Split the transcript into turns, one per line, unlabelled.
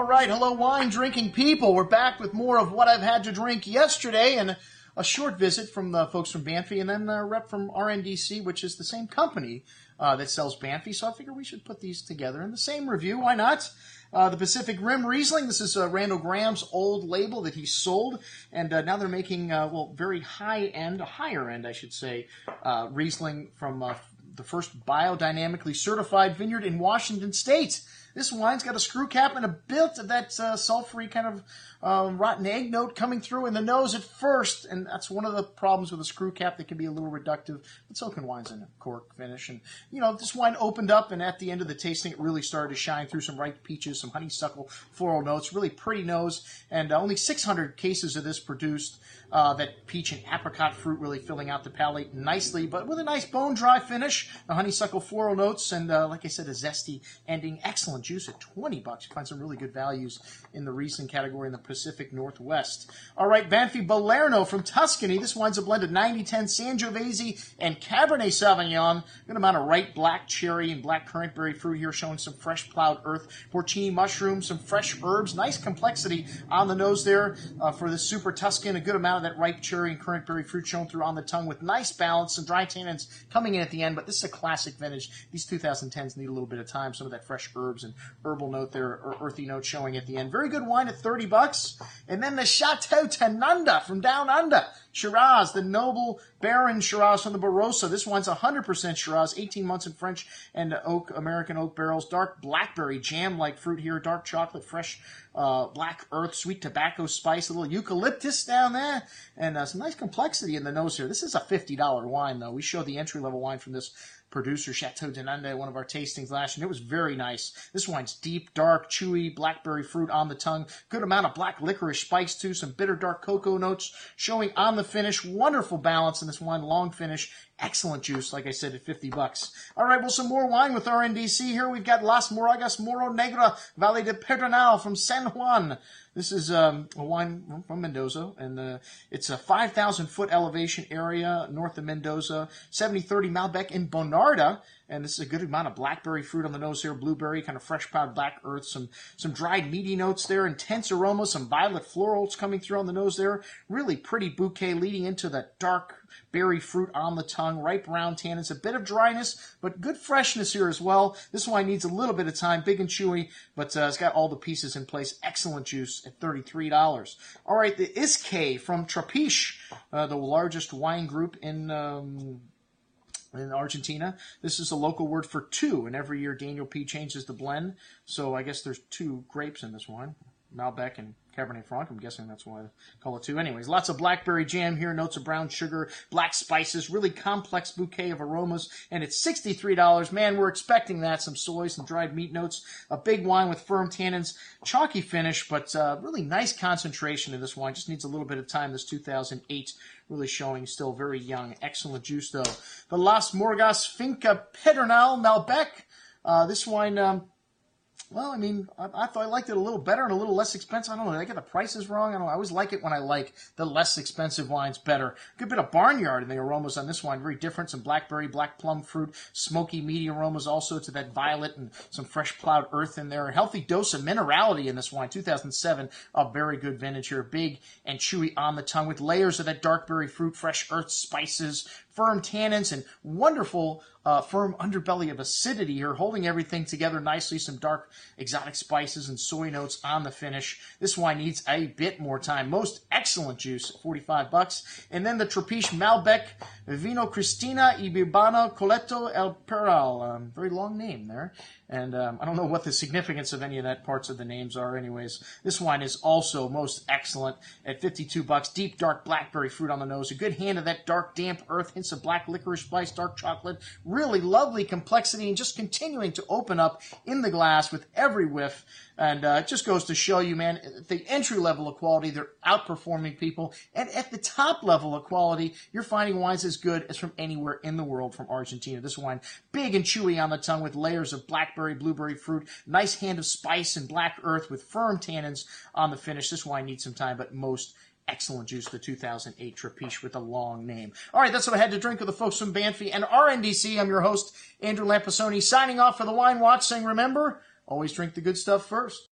All right, hello wine drinking people. We're back with more of what I've had to drink yesterday and a short visit from the folks from Banfi and then a rep from RNDC, which is the same company that sells Banfi. So I figure we should put these together in the same review. Why not? The Pacific Rim Riesling. This is Randall Graham's old label that he sold. And now they're making, very high-end, higher-end, I should say, Riesling from the first biodynamically certified vineyard in Washington State. This wine's got a screw cap and a bit of that sulfury kind of rotten egg note coming through in the nose at first, and that's one of the problems with a screw cap that can be a little reductive, but so can wines in a cork finish. And, this wine opened up, and at the end of the tasting, it really started to shine through some ripe peaches, some honeysuckle floral notes, really pretty nose, and only 600 cases of this produced. That peach and apricot fruit really filling out the palate nicely, but with a nice bone-dry finish, the honeysuckle floral notes, and like I said, a zesty ending. Excellent juice at $20. You find some really good values in the Riesling category in the Pacific Northwest. All right, Banfi Belnero from Tuscany. This wine's a blend of 90-10 Sangiovese and Cabernet Sauvignon. Good amount of ripe black cherry and black currantberry fruit here, showing some fresh plowed earth, porcini mushrooms, some fresh herbs. Nice complexity on the nose there for this super Tuscan. A good amount of that ripe cherry and currantberry fruit shown through on the tongue with nice balance. Some dry tannins coming in at the end, but this is a classic vintage. These 2010s need a little bit of time. Some of that fresh herbs and herbal note there, or earthy note showing at the end. Very good wine at $30. And then the Chateau Tanunda from down under. Shiraz, the noble Baron Shiraz from the Barossa. This wine's 100% Shiraz, 18 months in French and American oak barrels. Dark blackberry jam-like fruit here, dark chocolate, fresh black earth, sweet tobacco spice, a little eucalyptus down there, and some nice complexity in the nose here. This is a $50 wine, though. We showed the entry-level wine from this producer, Chateau Tanunda, at one of our tastings last year, and it was very nice. This wine's deep, dark, chewy, blackberry fruit on the tongue. Good amount of black licorice spice, too. Some bitter, dark cocoa notes showing on the finish. Wonderful balance in this wine, long finish. Excellent juice, like I said, at $50. All right, well, some more wine with RNDC here. We've got Las Moragas Moro Negra, Valle de Pedernal from San Juan. This is a wine from Mendoza, and it's a 5,000-foot elevation area north of Mendoza, 70-30 Malbec in Bonarda, and this is a good amount of blackberry fruit on the nose here, blueberry, kind of fresh powdered black earth, some dried meaty notes there, intense aroma, some violet florals coming through on the nose there. Really pretty bouquet leading into the dark berry fruit on the tongue, ripe round tannins, a bit of dryness, but good freshness here as well. This wine needs a little bit of time, big and chewy, but it's got all the pieces in place. Excellent juice at $33. All right, the Iscay from Trapiche, the largest wine group in Argentina. This is a local word for two, and every year Daniel P. changes the blend, so I guess there's two grapes in this wine, Malbec and Cabernet Franc. I'm guessing that's why I call it two. Anyways, lots of blackberry jam here, notes of brown sugar, black spices, really complex bouquet of aromas, and it's $63. Man, we're expecting that. Some soy, some dried meat notes, a big wine with firm tannins, chalky finish, but really nice concentration in this wine. Just needs a little bit of time. This 2008 really showing still very young. Excellent juice, though. The Las Moragas Finca Pedernal Malbec. This wine... Well, I mean, I thought I liked it a little better and a little less expensive. I don't know. Did I get the prices wrong? I don't know. I always like it when I like the less expensive wines better. Good bit of barnyard in the aromas on this wine. Very different. Some blackberry, black plum fruit, smoky, meaty aromas also to that violet and some fresh plowed earth in there. A healthy dose of minerality in this wine. 2007, a very good vintage here. Big and chewy on the tongue with layers of that dark berry fruit, fresh earth spices, firm tannins, and wonderful firm underbelly of acidity here, holding everything together nicely. Some dark exotic spices and soy notes on the finish. This wine needs a bit more time. Most excellent juice, $45. And then the Trapiche Malbec Vino Cristina y Coletto el Peral. Very long name there. And I don't know what the significance of any of that parts of the names are anyways. This wine is also most excellent at $52. Deep, dark blackberry fruit on the nose. A good hand of that dark, damp earth. Hints of black licorice spice, dark chocolate. Really lovely complexity and just continuing to open up in the glass with every whiff. And it just goes to show you, man, at the entry level of quality, they're outperforming people. And at the top level of quality, you're finding wines as good as from anywhere in the world from Argentina. This wine, big and chewy on the tongue with layers of blackberry, blueberry fruit, nice hand of spice and black earth with firm tannins on the finish. This wine needs some time, but most excellent juice, the 2008 Trapiche with a long name. All right, that's what I had to drink with the folks from Banfi and RNDC. I'm your host, Andrew Lampasoni, signing off for the Wine Watch, saying remember, always drink the good stuff first.